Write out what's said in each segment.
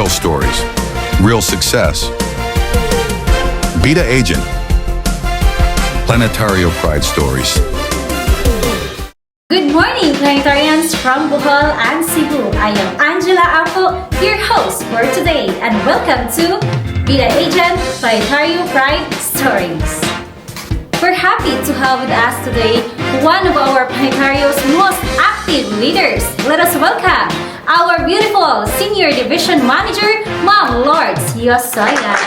Real stories, real success. Beta Agent. Planetario Pride Stories. Good morning, planetarians from Bohol and Cebu. I am Angela Apo, your host for today, and welcome to Beta Agent Planetario Pride Stories. We're happy to have with us today one of our Planetario's most active leaders. Let us welcome our beautiful Senior Division Manager, Ma'am Lourdes Yosoya.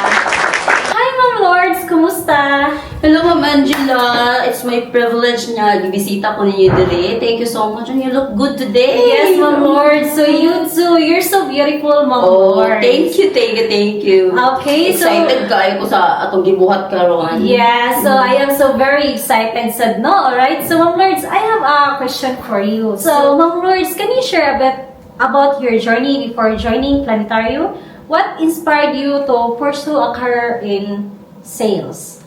Hi, Ma'am Lourdes! Kumusta? Hello, Ma'am Angela. It's my privilege na gibisita ko ninyo today. Thank you so much and you look good today. Yes, Ma'am Lourdes. So you too. You're so beautiful, Ma'am Lourdes. Thank you. Okay, so... Excited kayo ko sa atong gibuhat karon. Yeah, so I am so very excited, said no, alright? So, Ma'am Lourdes, I have a question for you. So, Ma'am Lourdes, can you share a bit about your journey before joining Planetario? What inspired you to pursue a career in sales?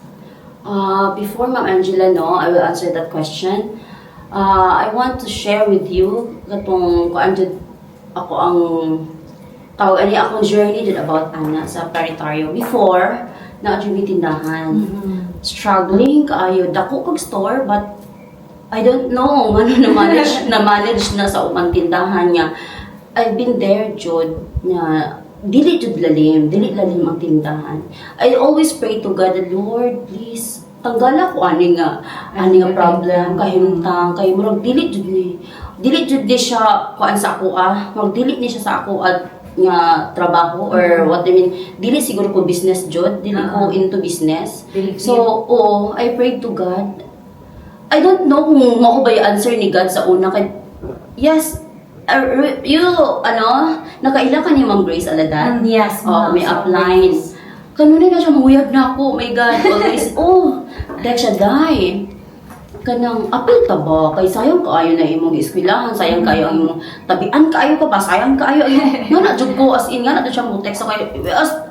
Before Ma'am Angela, I will answer that question. I want to share with you katong ako ang tawag ani akong journey din about ana sa Planetario. Before, na-adjumi tindahan. Struggling kaayo dako kog store but I don't know ano na manage na sa umang tindahan niya. I've been there jud na dili lalim ang tindahan. I always pray to God, Lord, please tanggala ko ani nga problem kahimtang kay murag dili jud ni siya kuan sa ako murag dili ni siya sa ako at nga trabaho or what I mean dili siguro ko business jud dili ko into business. So I prayed to God. I don't know kung mao ba yung answer ni God sa una kay yes. Nakailan ka ni Ma'am Grace Aladat? Yes, may upline. Kanunay na siya, mahuyag na ako. Oh my God, always, that siya die. Kanang, apil ta ba? Kay sayang kaayo na imong iskwilahan, sayang kaayo ang imong tabian kaayo ka ba? Sayang kaayo ang nga na jud ko as in nga na siya mo text ako.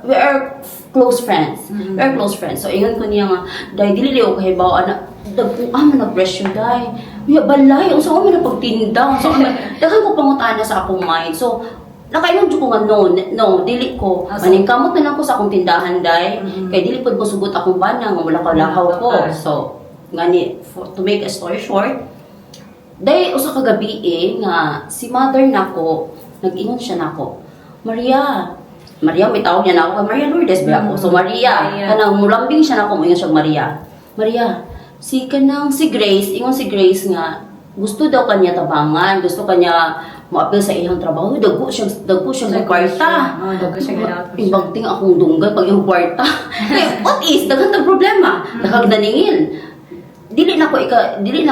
We are close friends. We are close friends. So ingon ko niya nga, dai dili liw kay bawa na dagpuan na pressure dai. Uya balay, unsa ko man pagtinda, unsa ko man daghang ko pangutana sa akong mind. So nakainom jud ko nga no, dili ko. Maning kamot na lang ko sa akong tindahan dai. Kay dili pud mo sugot akong bana nga wala lakaw ko. So ngani to make a story short, day usa ka gabi nga si mother nako nag-ingon siya nako. Maria may tawag niya nako kay Maria Lourdes ba ako. So Maria, kanang mulambing siya nako moingon siya Maria, si Grace, ingon si Grace nga gusto daw kanya tabangan, gusto kanya mo-appeal sa iyang trabaho. Dagko siya ng kwarta. Dagko siya ginaot. Ibangting akong dunggan pag yung kwarta. What is? Daghang problema. Daghang naningil. Dili na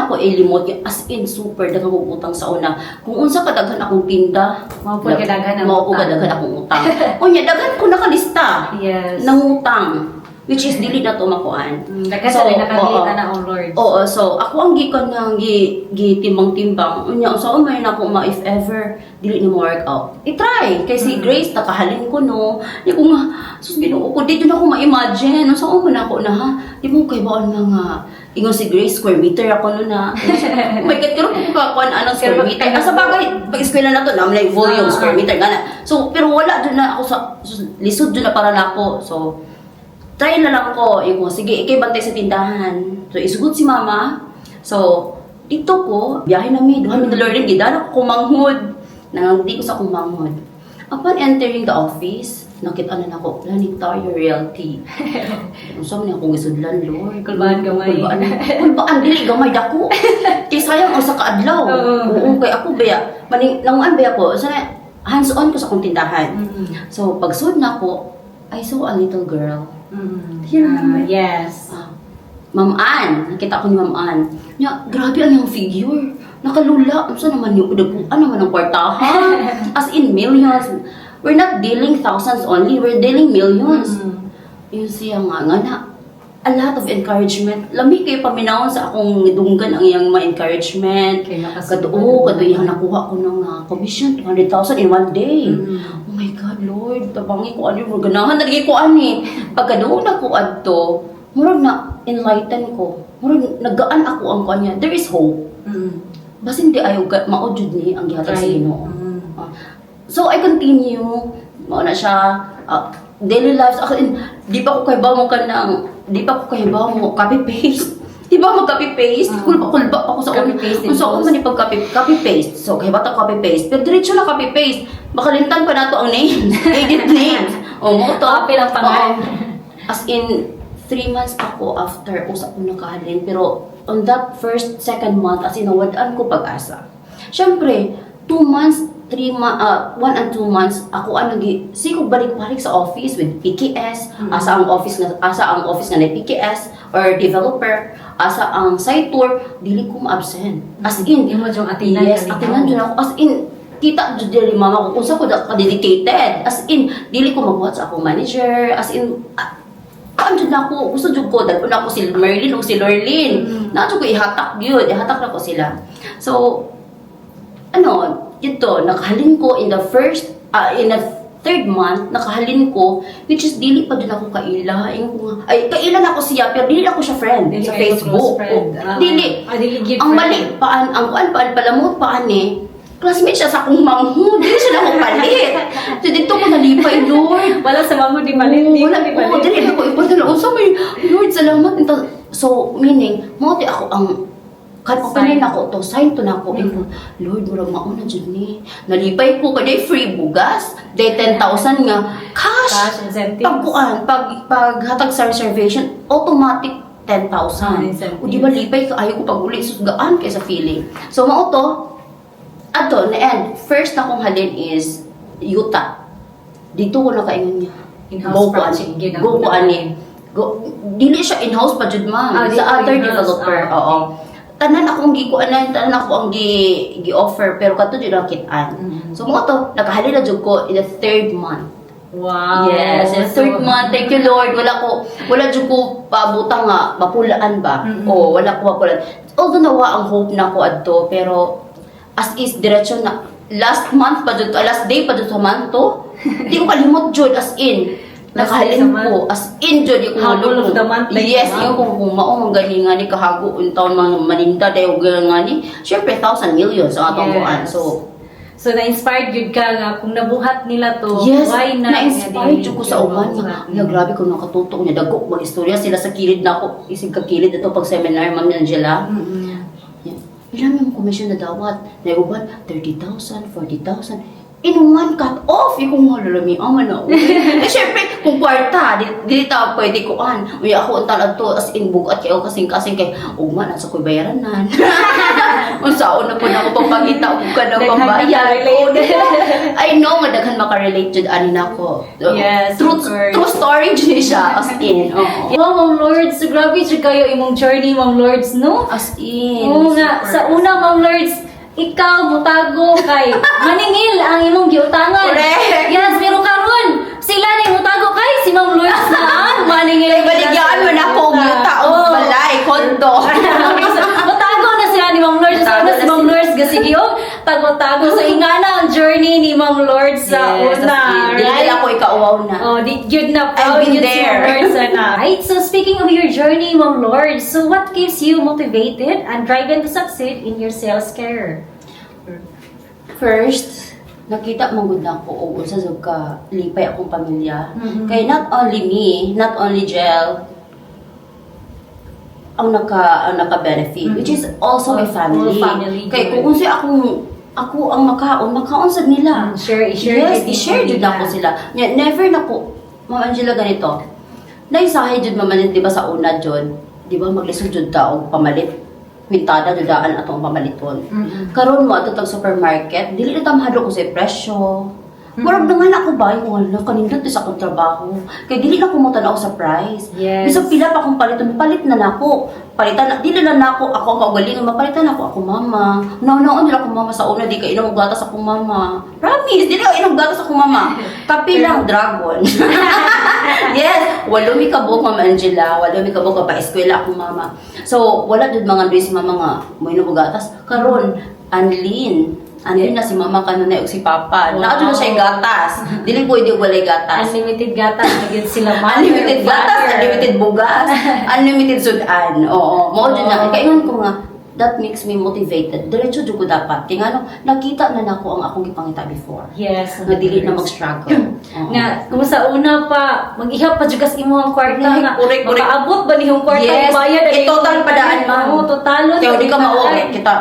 ko ilimot as in super daghang kong utang sa una. Kung unsa kadaghan akong tinda, mao po kadaghan akong utang. Unya daghan ko nakalista. Yes. Nang utang. Which is dili na to makuan. Daghang sa nakakita na on Lord. Oo, so ako ang gikan nga gitimbang-timbang. Unya usa may nako if ever dili ni mo work out. I-try kay si Grace takahalin ko no. Di ko nga sus Ginoo ko dito na ko ma-imagine. Unsa ko man ako na ha. Di mo kay baon nga ingon si Grace square meter ako no na. May karon ko pa kuan anong square meter. Asa bagay pag eskwela na to na may volume square meter gana. So pero wala dun na ako sa lisod dun na para nako. So try na lang ko, sige, ikay bantay sa tindahan. So, isugot si mama. So, dito ko, biyahe namin, duhan mi the learning, gidala ko kumanghod. Nangangdi ko sa kumanghod. Upon entering the office, nakita na ako, Planetario Realty. So, man akong isudlan, Lord. Kulbaan gamay. Kulbaan, dili, gamay dako. Kaya sayang ang sa kaadlaw. Oo, kaya ako, baya, nanguan baya ko, hands-on ko sa kong tindahan. So, pagsud na ako, I saw a little girl. Yes. Ma'am Ann, nakita ko ni Ma'am Ann. Grabe ang yung figure. Nakalula. Ano naman yung udaguan naman ang kwartahan? As in millions. We're not dealing thousands only. We're dealing millions. Yun siya nga na. A lot of encouragement. Lami kayo paminahon sa akong dunggan ang iyang mga encouragement. Kado iyang nakuha ko ng commission, 200,000 in one day. Oh my God, Lord, tabangi ko ano yung ganahan na ko ani. Pagkado na ko adto, murag na enlighten ko. Murag nagaan ako ang kanya. There is hope. Basin di ayaw maudjud ni ang gihatag sa Ginoo. So I continue Mao na siya, daily lives, ako, di pa ko kay ba mo copy-paste. Di ba mag-copy-paste? Kulba ako sa Copy-paste kung saan man ipag-copy-paste. So, kaya bata copy-paste. Pero diretso na copy-paste. Makalintan pa na to ang name. Edit names. O, mo to. Copy lang pangalan. As in, 3 months ako after usap ko nakahalin. Pero, on that second month, as in, nawadaan ko pag-asa. Siyempre, 2 months, 1 and 2 months, ako siguro balik-balik sa office with PKS, asa ang office nga na PKS or developer, asa ang site tour, dili ko ma-absent. As in, Di mo diyong atinan. yes, atinan dyan ako. As in, kita dyan dili mama ko, kung sa ko ka-dedicated. As in, dili ko mag-watch ako manager. As in, dyan ako, gusto dyan ko, dahil ako si Merlin o si Lorlin. Nadyo ko ihatak yun, ihatak na ko sila. So, ito, nakahalin ko in the third month, nakahalin ko, which is dili pa din ako kaila. Kaila na ako siya, pero dili ako siya friend Dili sa kayo Facebook. close friend. Dili. Dili give Ang friend. mali, ang palamot paan classmate siya sa akong manghud. Dili siya na akong palit. So, dito ko nalipay, Lord. Wala sa mamo di malit. Oo, wala ko. Dili ako ipadala. Unsa may, Lord, salamat. So, meaning, mati ako ang kahit Sign. papanin ako to, sign to na ako. Lord, murag mauna dyan ni. Nalipay ko ka free bugas. Day 10,000 nga. Cash incentive. Paghatag sa reservation, automatic 10,000. Incentive. O di ba lipay ka, ayaw ko pag-uli. Sugaan kaysa feeling. So, mao to, ato, na end. First na kong halin is Utah. Dito ko na kaingon niya. In-house project, Go ko ani. Dili siya in-house pa jud ma'am. dito Sa other in-house. developer. Oo. Tanan akong tanan ako ang gi-offer pero kato jud ang kitaan. So mo to, nakahalin na jud ko in the 3rd month. Wow. Yes, in the 3rd month. Thank you Lord. Wala jud ko pabutang nga mapulaan ba. O wala ko mapulaan. Although nawa ang hope na ko adto pero as is diretso na last month pa jud last day pa jud sa month to. Di ko kalimot jud as in. Last day Nakahalin sa ko as in jud yung Habol of the month, like, yes, wow. yung kung mao man gani nga ni kahago untaon mga maninda dayo nga ni. Syempre 1,000 millions ang atong buan. Yes. So na-inspired yun ka nga kung nabuhat nila to, yes, why not? na-inspired jud ko sa uban nga. Ya grabe ko nakatutok niya dagko mag istorya sila sa kilid na ako. Isig ka kilid ito pag seminar Ma'am Angela. Yan. Ilan yung commission na dawat? Naiuban, 30,000, 40,000. In 1 cut off, yung malalami, man na. Eh, syempre, kung kwarta, di ta pwede ko Uy, ako ang talad to, as in bugat kayo, kasing-kasing kay, man, nasa ko'y bayaran na. Unsaon na po na ako pagpagita, kung ka na Daghan pambayad. makarelate. I know nga, daghan makarelate jud ani nako. Yes, true, of course. true story jud siya, as in. Oo. Wow, Ma'am Lords, grabe jud kayo imong journey, Ma'am Lords, no? As in. Oo nga, sa una, Ma'am Lords, ikaw, mutago kay maningil ang imong giutangan. Correct. Yes, pero karon sila na mutago kay si Ma'am Lords na maningil. Baligyan mo na ko yuta o balay, kondo. Mutago na sila ni Ma'am Lords. Sa Mutago una si na Ma'am Lords gasigyo, tago-tago. So ingana ang journey ni Ma'am Lords sa una. Dili ako ikauwaw na. Oh, good na proud I've been yun si there. Ma'am Lords na. Right, so speaking of your journey, Ma'am Lords, so what keeps you motivated and driven to succeed in your sales career? First, nakita mong good na ako o unsa sa ka lipay akong pamilya. Mhm. Kay not only me, not only Jel, ang naka-benefit, which is also my family. Whole family, Kay good. kung unsa ako ang makaon sad nila. I-share Yes, din i-share jud nila. na ko sila. Never na ko, Ma'am Angela, ganito. Naisahay jud mamanit, di ba sa una jud, di ba maglisod jud ta og pamalit. Kwintada jud daan atong pamaliton. Karon mo ato tag supermarket, dili na ta mahadlok ko sa presyo. Murag naman ako ba yung kanindot sa akong trabaho. Kay dili na ko mo tanaw sa price. Yes. Bisag pila pa akong paliton, palit na nako. Palitan na, dili na nako ako ang kaugalingon, mapalitan na ako mama. Naon dili ako mama sa una, di ka inom gatas akong mama. Promise, dili ka inom gatas akong mama. Kape lang dragon. Yes, walo mi kabuk Ma'am Angela, walo mi kabuk pa eskwela akong mama. So, wala jud mga si mama nga mo inom gatas. Karon, Anlin na si mama kanunay og si papa. Wow. Naa jud na siya gatas. Dili pwede walay gatas. Unlimited gatas na gyud sila man. Unlimited gatas, unlimited bugas, unlimited sudan. Oo, mao jud na. Kaingon ko nga, that makes me motivated. Diretso jud ko dapat. Kaya ano, nakita na nako ang akong gipangita before. Yes. Na dili na mag-struggle. Nga, kung sa una pa, mag-ihap pa jugas imo ang kwarta nga. Correct. Makaabot ba niyong kwarta? Yes. Bayad Total padaan, ma'am. Oo, totalon. Kaya di ka maulit kita.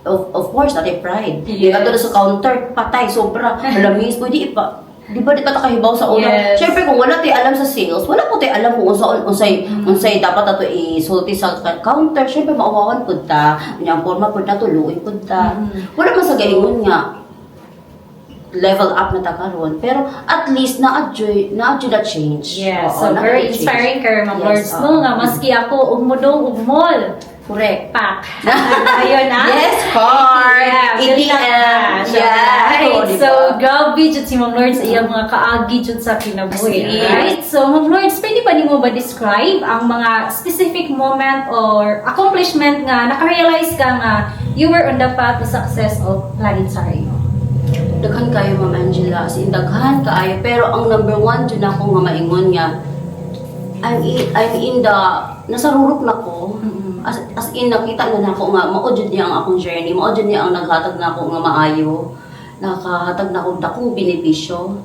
Of course, natin pride. Yes. Yes. Ato sa counter, patay, sobra. Malamis, pwede ipa. Di ba kahibaw sa una? Yes. Siyempre, kung wala tayo alam sa sales, wala po tayo alam kung unsay dapat ato isulti sa counter. Siyempre, mauwawan po ta. Unyang forma po na tuluin po ta. Wala man sa gaingon nga level up na ta karon, pero at least na-adjust na change. Yes, Oo, so very na-adjust. inspiring ka, Ma'am Lords, Yes, no? Nga, maski ako, umudong, umol. Correct. Pak. Ayun na. Yes, card. Yeah, ATM. Right. Diba? So, grabe jud si Ma'am Lords iyang mga kaagi jud sa kinabuhi. Yes. Right? So, Ma'am Lords, pwede ba nimo ba describe ang mga specific moment or accomplishment nga naka-realize ka nga you were on the path to success of Planetario? Daghan kayo, Ma'am Angela. As in, daghan kaayo. Pero ang number one dyan ako nga maingon nga, I'm in the, nasa rurok na ko. As in, nakita na ako nga, maudjud niya ang akong journey. Maudjud niya ang naghatag na ako nga maayo. Nakahatag na akong dakong benepisyo.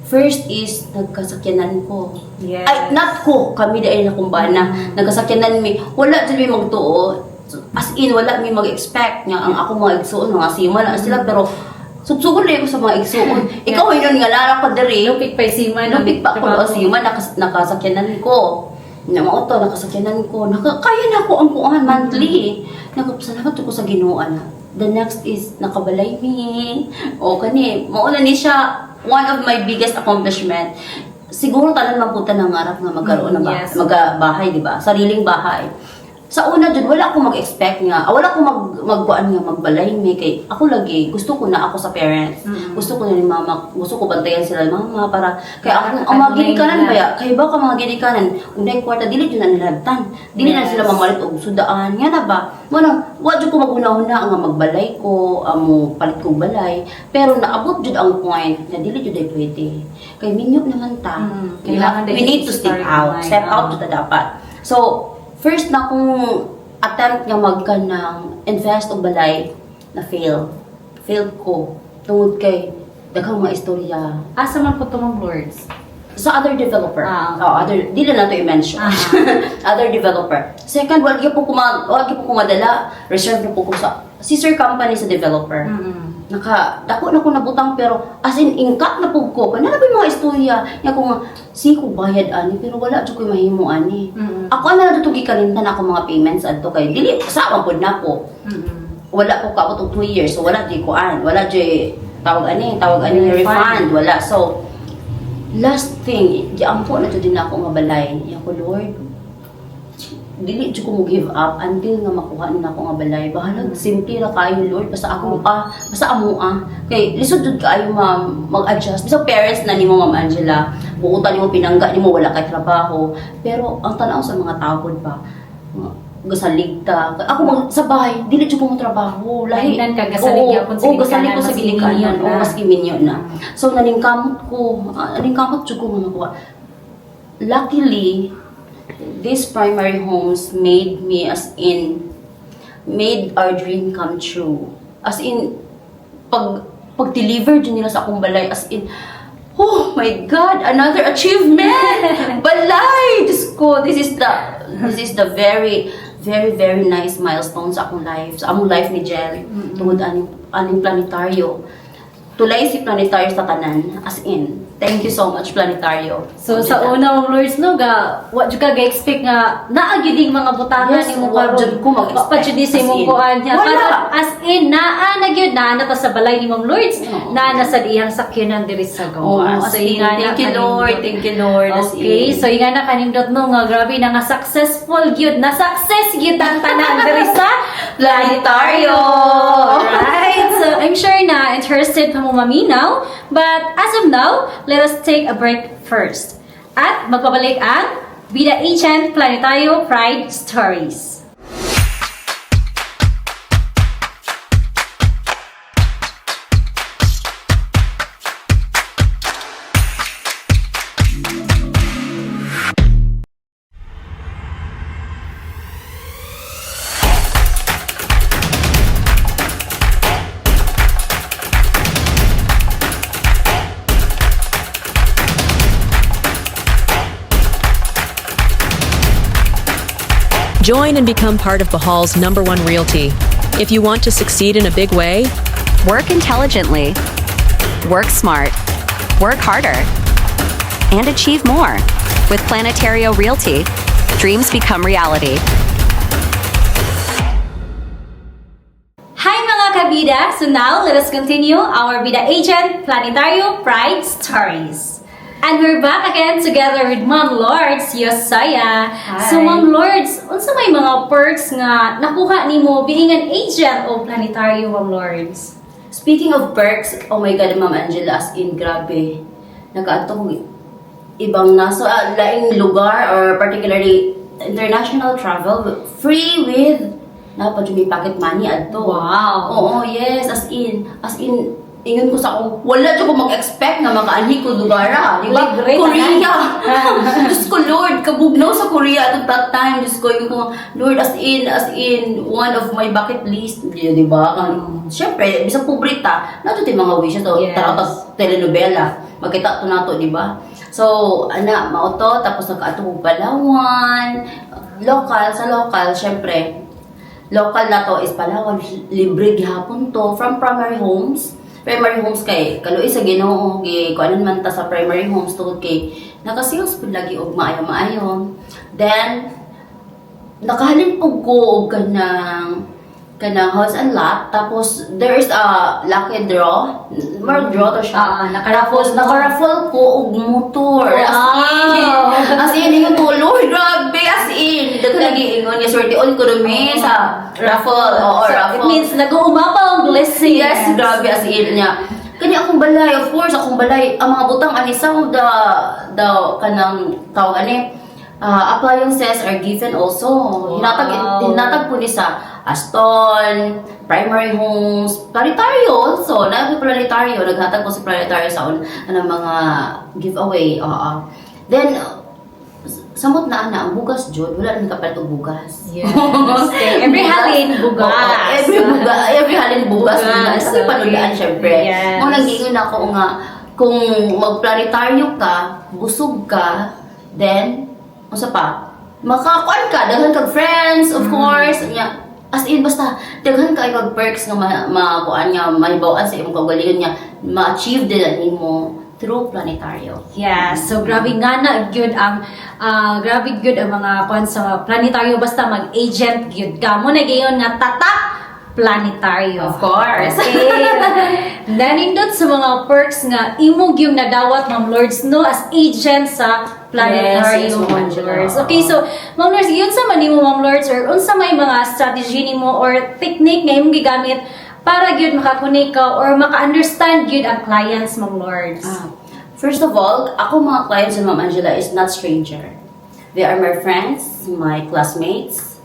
First is, nagkasakyanan ko. Yes. Ay, not ko. Kami dahil na kumbana. Nagkasakyanan mi. Wala dyan may magtuo. As in, wala may mag-expect nga ang ako mga igsuon, mga sima na sila. Pero, sugsugod na ako sa mga igsuon. Ikaw ay nun nga, lara ka diri. Lupik pa isiman. Lupik pa ako sa sima, nakasakyanan ko. Na mga auto, nakasakyanan ko. Kaya na ako ang kuangan monthly. Nagpasalamat ko sa Ginoo na. The next is, nakabalay mi. O, kani, mauna ni siya, one of my biggest accomplishment. Siguro tanan mapunta ng harap nga magkaroon ng Yes. bahay, di ba? Sariling bahay. Sa una dyan, wala akong mag-expect nga. Wala akong magbuan nga, magbalay may kay ako lagi. Gusto ko na ako sa parents. Gusto ko na ni mama. Gusto ko bantayan sila ni mama para kay ako ang mga ginikanan ba ya? Kay ba ka mga ginikanan? Unday kwarta dili jud na nilabtan. Dili na sila mamalit og sudaan. Nga na ba? Wala, wa jud ko maguna-una nga magbalay ko, amo palit kong balay. Pero naabot jud ang point na dili jud ay pwede. Kay minyok naman ta. Kailangan We need to step out. Step out jud ta dapat. So, first na kung attempt nga magkanang invest o balay na failed ko tungod kay daghang mga istorya Asa man po ito, Ma'am Lords? sa other developer. Okay. Dili na to i-mention. Other developer. Second, wala po kumadala. Reserve na po ko sa sister company sa developer. Dako na ko nabutang pero as in ingkat na po ko. Kanala ba yung mga istorya nga ko nga ko bayad ani pero wala jud ko mahimo ani. Ako na dito gikalimtan ako mga payments adto kay dili sa pud na ko. Wala ko kaabot og 2 years so wala di ko wala di tawag ani refund wala. So last thing, di ampo na jud din ako nga balay. Ya ko Lord, dili jud ko mo give up until nga makuha nila ako nga balay. Bahala simple ra kayo Lord, basta ako basta amo Kay lisod jud kaayo mag-adjust. Bisa parents na nimo Ma'am Angela, buutan nimo pinangga nimo wala kay trabaho. Pero ang tanaw sa mga tao pa, gasalig ta. Ako sa bahay, dili jud ko mo trabaho. Lahinan ka, gasalig yapon sa gasalig ko sa ginikanan. ginikanan. Mas kiminyo na. So naningkamot jud ko nga makuha. Luckily, these primary homes made our dream come true. As in, pag-deliver dyan nila sa akong balay, as in, oh my God, another achievement! Balay! Diyos ko, this is the very, very, very nice milestone sa akong life. Sa among life ni Jel. Tungod aning Planetario. Tulay si Planetario sa tanan. As in, thank you so much, Planetario. So sa una Ma'am Lords no wa jud ka ga-expect nga naa gyud ding mga butangan Yes, nimo wa karon. jud ko mag-expect. Pa jud sa As imong in. kuan niya. Wala. Pero as in naa na gyud na ta sa balay ni Ma'am Lords. Oo. Na sa diyang sakyanan diri sa gawa. As in, thank you Lord. As Okay, in. so inga na kanindot no nga grabe na nga successful gyud. Na success gyud ang tanan diri sa Planetario! Alright, so I'm sure na interested pa mo maminaw. But as of now, let us take a break first. At magpabalik ang Bida Agent Planetario Pride Stories. Join and become part of Bahal's #1 realty. If you want to succeed in a big way, Work intelligently. Work smart. Work harder. And achieve more. With Planetario Realty, dreams become reality. Hi mga kabida! So now, let us continue our Bida Agent Planetario Pride Stories. And we're back again together with Ma'am Lourdes Yosaya. Hi. So Ma'am Lourdes, unsa may mga perks nga nakuha nimo being an agent of Planetario, Ma'am Lourdes? Speaking of perks, oh my God, Ma'am Angela, as in, grabe. Nakaadto ko ibang nasa laing lugar or particularly international travel, free with may pocket money adto. Wow. Oo, yes, as in, ingon ko sa akong, wala dyan ko mag-expect na makaanhi ko lugar, di ba? Libre na Korea! Diyos ko, Lord, kabugnaw sa Korea at that time, Diyos ko, yung Lord, as in, one of my bucket list, di ba? Siyempre, bisang pubrita, nato yung mga wishes, so, Yes. taratag telenovela, magkita to nato, di ba? So, mauto, tapos nagkaato ko Palawan, sa local, siyempre, local na to is Palawan, libre gihapon to, from primary homes kay kaluoy sa Ginoo kuanan man ta sa primary homes tungod kay nakasales pud lagi og maayo. Then nakahalin pug ko og kanang house and lot, tapos there is a lucky draw, mark draw to siya. Nakaraffle ko og motor. Wow. As in yung Lord, grabe, as in. Daghan lagi ingon niya, swerte on ko dumi sa raffle. Oo, So, raffle. it means nag-uumapaw ang blessing. Yes, grabe as in niya. Kani akong balay, of course, akong balay, ang mga butang ani sa the kanang tawag ani, appliances are given also. Wow. Hinatag po ni sa Aston, primary homes, planetario also. Planetario, naghatag ko sa planetario sa mga giveaway. Then, samot na ang bugas jud, wala rin kapalit og bugas. Yes. Every halin bugas. Every halin bugas. Kasi panudaan syempre. Yes. Mo nag-ingon ako nga kung magplanetaryo ka, busog ka, then usa pa, makakuan ka, daghan kag friends, of course. Nya, as in, basta, daghan ka kag perks nga makuan nga, mahibawaan sa imong kaugalingon nga, ma-achieve din ang nimo through Planetario. Yeah, so grabe nga na gyud ang mga kuan sa Planetario, basta mag-agent gyud ka mo na gayon nga tatak Planetario. Of course. Okay. Nanindot sa mga perks nga imo gyud nadawat Ma'am Lourdes no as agent sa Planetario, Yes, Ma'am Angela. Lourdes. Okay, so Ma'am Lourdes, yun sa man nimo Ma'am Lourdes or unsa may mga strategy nimo or technique nga imong gigamit para gyud makakunik ka or maka-understand gyud ang clients, Ma'am Lourdes. First of all, ako mga clients ni Ma'am Angela is not stranger. They are my friends, my classmates.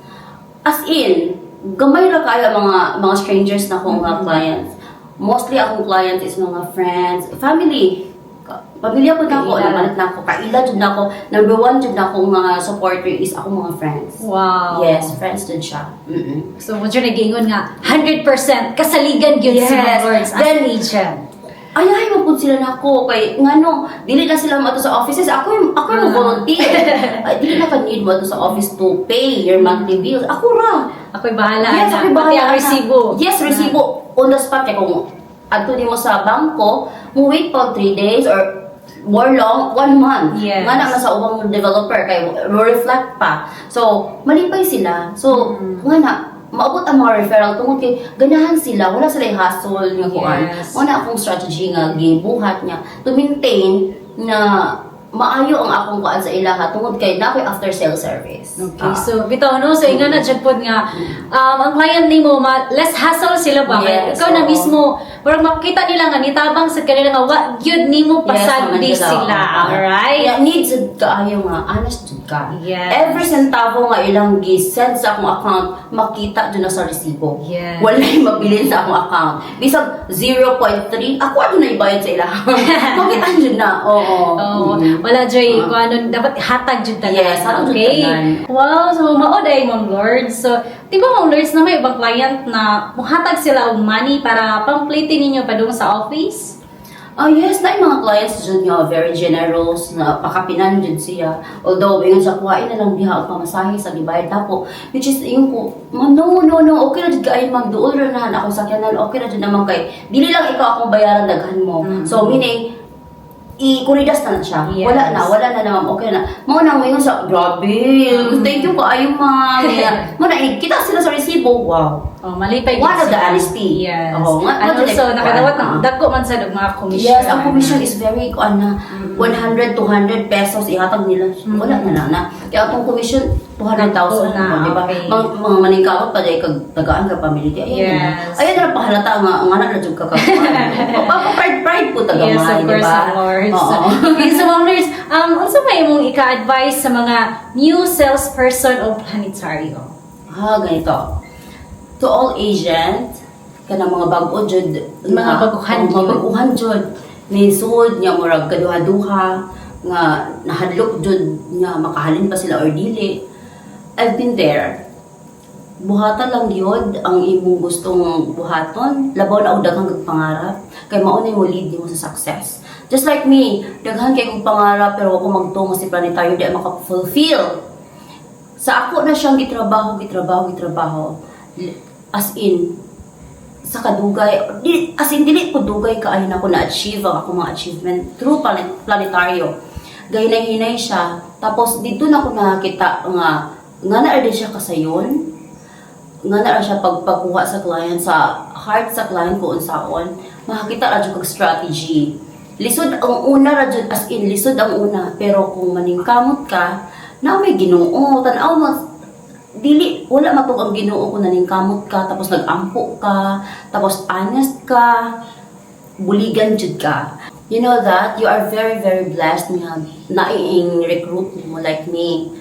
As in, gamay ra kaya mga strangers na akong mga clients. Mostly akong clients is mga friends, family. Pamilya po na ako, Kaila. namalit na ako, kaila dyan na ako. Number one dyan na akong mga supporter is akong mga friends. Wow. Yes, friends dyan siya. So, mo dyan nag-ingon nga, 100% kasaligan yun si Yes. Ma'am Lourdes as Then, agent. Ay, mapun sila na ako. Kay, ngano, dili na sila mato sa offices. Ako yung volunteer. Ay, dili na ka need mo to sa office to pay your monthly bills. Ako ra. Ako'y bahala Yes, na. ako'y bahala Pati ang na. resibo. Yes, resibo. On the spot. Kaya kung adto di mo sa bangko, mo wait pa 3 days or more long, 1 month. Yes. Nga na sa ubang developer, kay reflect pa. So, malipay sila. So, nga na, maabot ang mga referral tungkol kay ganahan sila, wala sila yung hustle nga kuan. Yes. Wala akong strategy nga gibuhat niya to maintain na maayo ang akong kuan sa ilaha tungod kay nakoy after sales service. Okay, so bitaw no, so inga na dyan po nga, ang client nimo less hassle sila ba? Yes, Ikaw na oo. mismo, parang makita nila nga, nitabang sa kanila nga, gyud nimo pasagdi Yes, naman sila. oo. Alright? Yeah, needs kaayo nga, honest jud ka. Yes. Every centavo nga ilang gi-send sa akong account, makita dyan na sa resibo. Yes. Walay mabilin sa akong account. Bisag 0.3, ako ano na ibayad sa ilaha. Makita dyan na, oo. Oo, wala joy, kung ano, dapat hatag jud tanan. Yes, hatag jud okay. tanan. Wow, so maod ay Ma'am Lourdes. So, di ba Ma'am Lourdes na may ibang client na muhatag sila og money para pamplitin ninyo padung sa office? Yes, na yung mga clients dyan nga, very generous, na pakapinan dyan siya. Although, yung sa kuhain na lang diha ang pamasahe sa gibayad tapo. Which is, yung ko, ma'am, no, okay na dyan ka ay magduol na akong sakyanan, okay na dyan naman kay, dili lang ikaw akong bayaran daghan mo. So, meaning, i-kuridas na siya. Yes. Wala na naman, okay na. Mga nang mayon sa, grabe, thank you kaayo ma'am. Muna, kita sila sa resibo, wow. Oh, malipay One of din the siya. honesty. Yes. Oo, And also, nakadawat ng dako man sa mga commission. Yes, ang commission is very, 100, 200 pesos ihatag nila. Wala na na. Kaya atong commission, 200,000 na, di ba? okay. Mga maningkamot pa dahil tagaan ka pamilya. Yes. Ayan na pahalata nga, ang anak na dyan kakakuan. Pride po Yes, tagamahan, of course, di ba? Ma'am Lords. Oo. Okay, so Ma'am Lords, also may mong ika-advise sa mga new salesperson o planetario? Ganito. To all agent, kanang mga bago jud, Mga baguhan mga jud. baguhan jud. May sud nya murag kaduha-duha nga nahadlok jud nya makahalin pa sila or dili. I've been there. Buhatan lang yun ang imong gustong buhaton. Labaw na og daghang pangarap kay mao na mo lead mo sa success. Just like me, daghan kay kong pangarap pero ako magtungo si planetaryo di maka-fulfill. Sa ako na siyang gitrabaho. As in, sa kadugay, as in, dili ko dugay kaayo na ako na-achieve ang akong mga achievement through planetaryo. Gahinay-hinay siya. Tapos, dito na ako nakakita nga na rin siya kasayon, nga na rin siya pagpakuha sa client, sa heart sa client ko unsaon, makakita rin siya kag strategy. Lisod ang una rin, as in, lisod ang una, pero kung maningkamot ka, na may Ginoo, tanaw mo, dili, wala matug ang Ginoo kung naningkamot ka, tapos nag-ampo ka, tapos honest ka, buligan jud ka. You know that you are very, very blessed nga naiing recruit mo like me.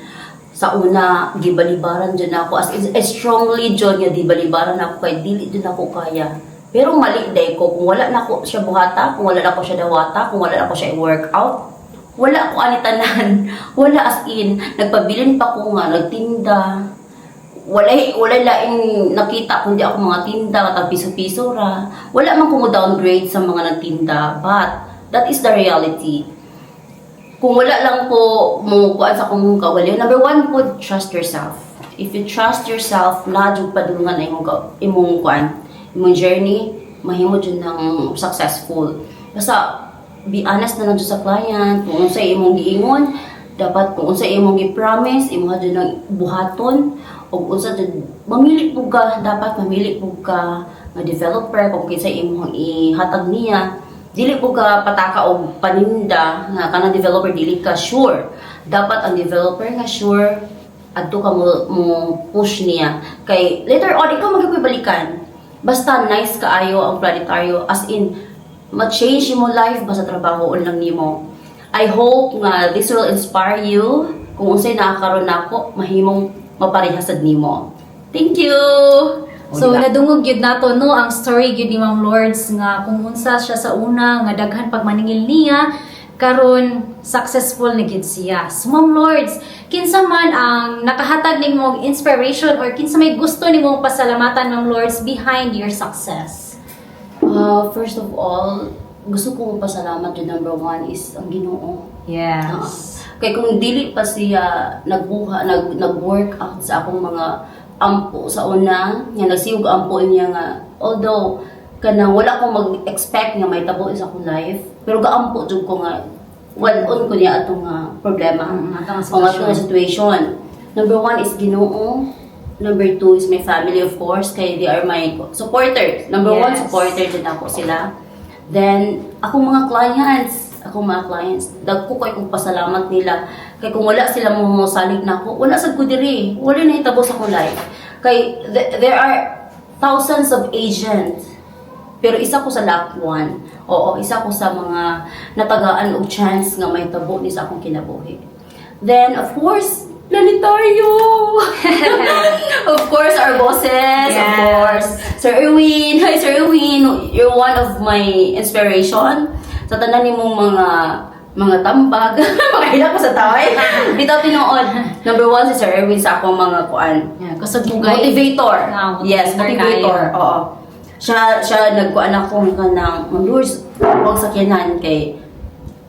Sa una, gibalibaran dyan ako. As in, strongly dyan nga gibalibaran ako kay dili dyan ako kaya. Pero mali day ko, kung wala na ako siya buhata, kung wala na ako siya dawata, kung wala na ako siya i-workout, wala ko anitanan. Wala as in, nagpabilin pa ko nga, nagtinda. Wala laing nakita kundi ako mga tinda, tag piso-piso ra. Wala man ko mo downgrade sa mga nagtinda, but that is the reality. Kung wala lang po mo kuan sa kung kawali, number one po, trust yourself. If you trust yourself, nadyo padulungan na imong kuan, imong journey, mahimo jud ng successful. Basta be honest na lang sa client, kung unsa imong giingon, dapat kung unsa imong gi-promise, imong jud ng buhaton, o unsa jud mamili pug ka, dapat mamili pug ka nga developer kung kinsa imong ihatag niya. Dili pug ka pataka og paninda nga kanang developer dili ka sure. Dapat ang developer nga sure adto ka mo push niya. Kay later on ikaw magkabalikan. Basta nice kaayo ang planetaryo, as in ma-change mo life basta trabaho lang nimo. I hope nga this will inspire you. Kung unsay nakakaroon nako, mahimong maparehasad nimo. Thank you. So, nadungog yun nato, no, ang story yun ni Ma'am Lords nga kung unsa siya sa una, nga daghan pag maningil niya, karon successful na gid siya. So, Ma'am Lords, kinsa man ang nakahatag nimo inspiration or kinsa may gusto nimo pasalamatan, Ma'am Lords, behind your success? First of all, gusto ko pasalamat yung number one is ang Ginoo. Yes. Kaya kung dili pa siya nag-work out sa akong mga ampo sa una, nga nagsiyog ampo niya nga, although kanang wala ko mag-expect nga may tabo sa akong life, pero gaampo jud ko nga on ko niya atong problema, atong atong situation. Number one is Ginoo. Number two is my family, of course, kay they are my supporters. Number one, Yes. supporter din ako sila. Then, akong mga clients, dagko kay kong pasalamat nila. Kay kung wala sila mo salig na ako, wala sad ko diri. Wala na hitabo sa akong life. Kay there are thousands of agents. Pero isa ko sa luck one. Oo, isa ko sa mga natagaan og chance nga may tabo ni sa akong kinabuhi. Then, of course, planetaryo! Of course, our bosses, of Yes. course. Sir Erwin, hi Sir Erwin, you're one of my inspiration. Sa tanan nimong mga tambag, makahila ko sa taway. Dito tinuod. Number one si Sir Erwin sa akong mga kuan. Yeah, kusog bugay. Motivator. Ah, Yes, motivator motivator. kayo. Oo. siya nagkuan ako kanang Ma'am Lourdes, huwag sakyanan kay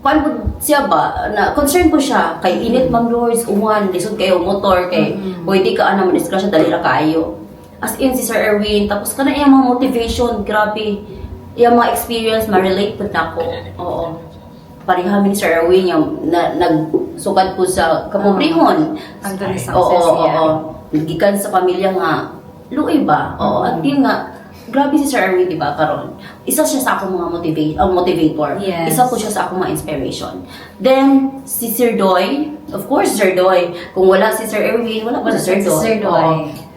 kuan po siya ba na concern ko siya kay init Ma'am Lourdes uwan lisod kayo motor kay pwede ka ana man disgrasya dali ra kaayo. As in si Sir Erwin tapos kana iyang mga motivation grabe. Iyang mga experience ma-relate pud nako. Oo. Pareha mi ni Sir Erwin yung nagsukad po sa kapobrehon. Ang ganda sa Oo, success oo, niya. oo. Gikan sa pamilya nga luoy ba? Oo, at yun nga grabe si Sir Erwin, di ba, karon. Isa siya sa akong mga motivator. Yes. Isa po siya sa akong mga inspiration. Then, si Sir Doy, of course, Sir Doy. Kung wala si Sir Erwin, wala po si Sir Doy. Sir Doy. Oo.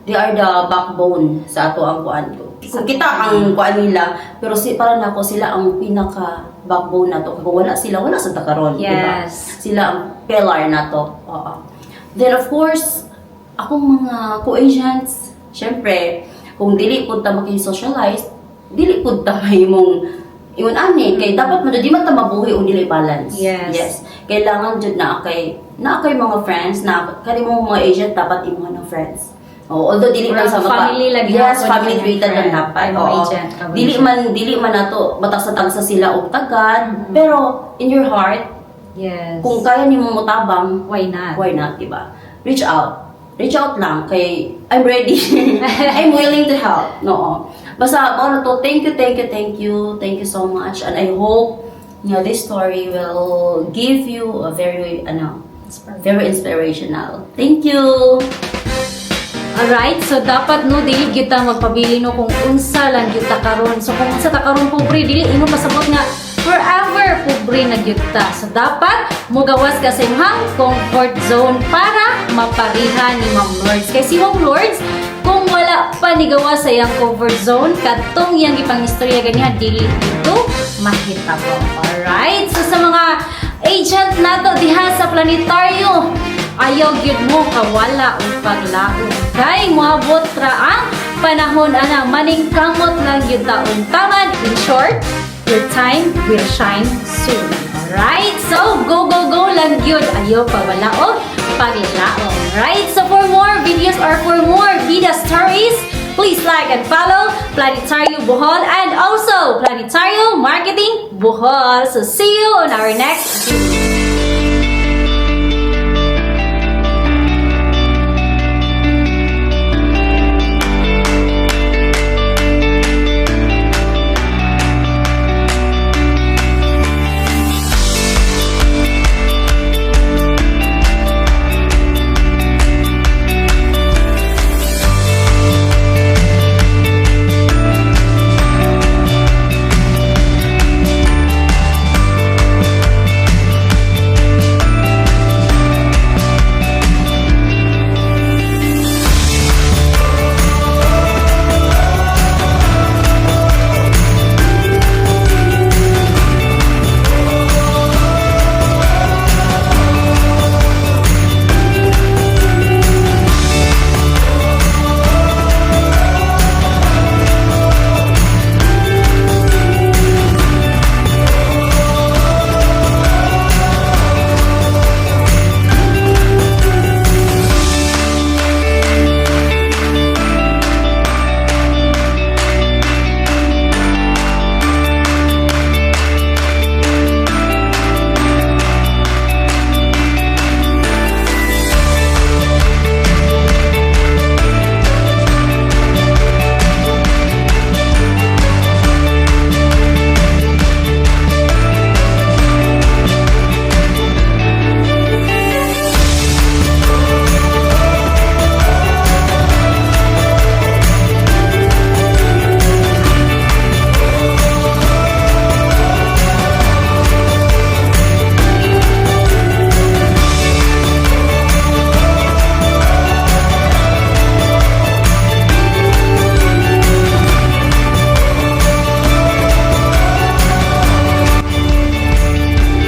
They are the backbone sa ato ang kuan ko. Kung kita ang kuan nila, pero para nako sila ang pinaka backbone nato. Kung wala sila, wala sa takaron, di ba? Yes. Sila ang pillar nato. Oo. Then of course, akong mga co-agents, syempre, kung dili pud ta maki-socialize, dili pud ta imong ani kay dapat man di man ta mabuhi o dili balance. Yes. Kailangan jud na kay mga friends na kani mo mga agent dapat imo ng friends. Although dili man sa Family lagi yes, hapon family yung treated friend, lang dapat. yung Oo. agent, Dili man nato batas-tagsa sila og tagad, pero in your heart, Yes. kung kaya nimo motabang, Why not? why not, diba? Reach out lang kay I'm ready. I'm willing to help. No. Basta mao na to, thank you so much, and I hope this story will give you a very inspirational. Thank you. Alright, so dapat no dili gyud ta magpabili no kung unsa lang gyud ta karon. So kung unsa ta karon pobre dili imo pasabot nga forever pobre na gyud ta. So dapat mogawas ka sa imong comfort zone para maparihan ni Ma'am Lourdes. Kay si Ma'am Lourdes kung wala pa ni gawas sa iyang comfort zone kadtong iyang ipangistorya ganiha dili ito mahitabo. Alright, so sa mga agent nato diha sa planetaryo, ayaw gyud mo kawala og paglaom kay moabot ra ang panahon ana maningkamot lang gyud ta untaman. In short, your time will shine soon. Alright, so go lang gyud, ayaw pawala og paglaom. Right, so for more videos or for more Vida stories, please like and follow Planetario Bohol and also Planetario Marketing Bohol. So see you on our next video.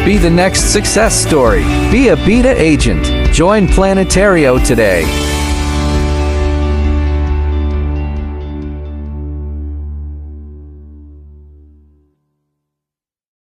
Be the next success story. Be a beta agent. Join Planetario today.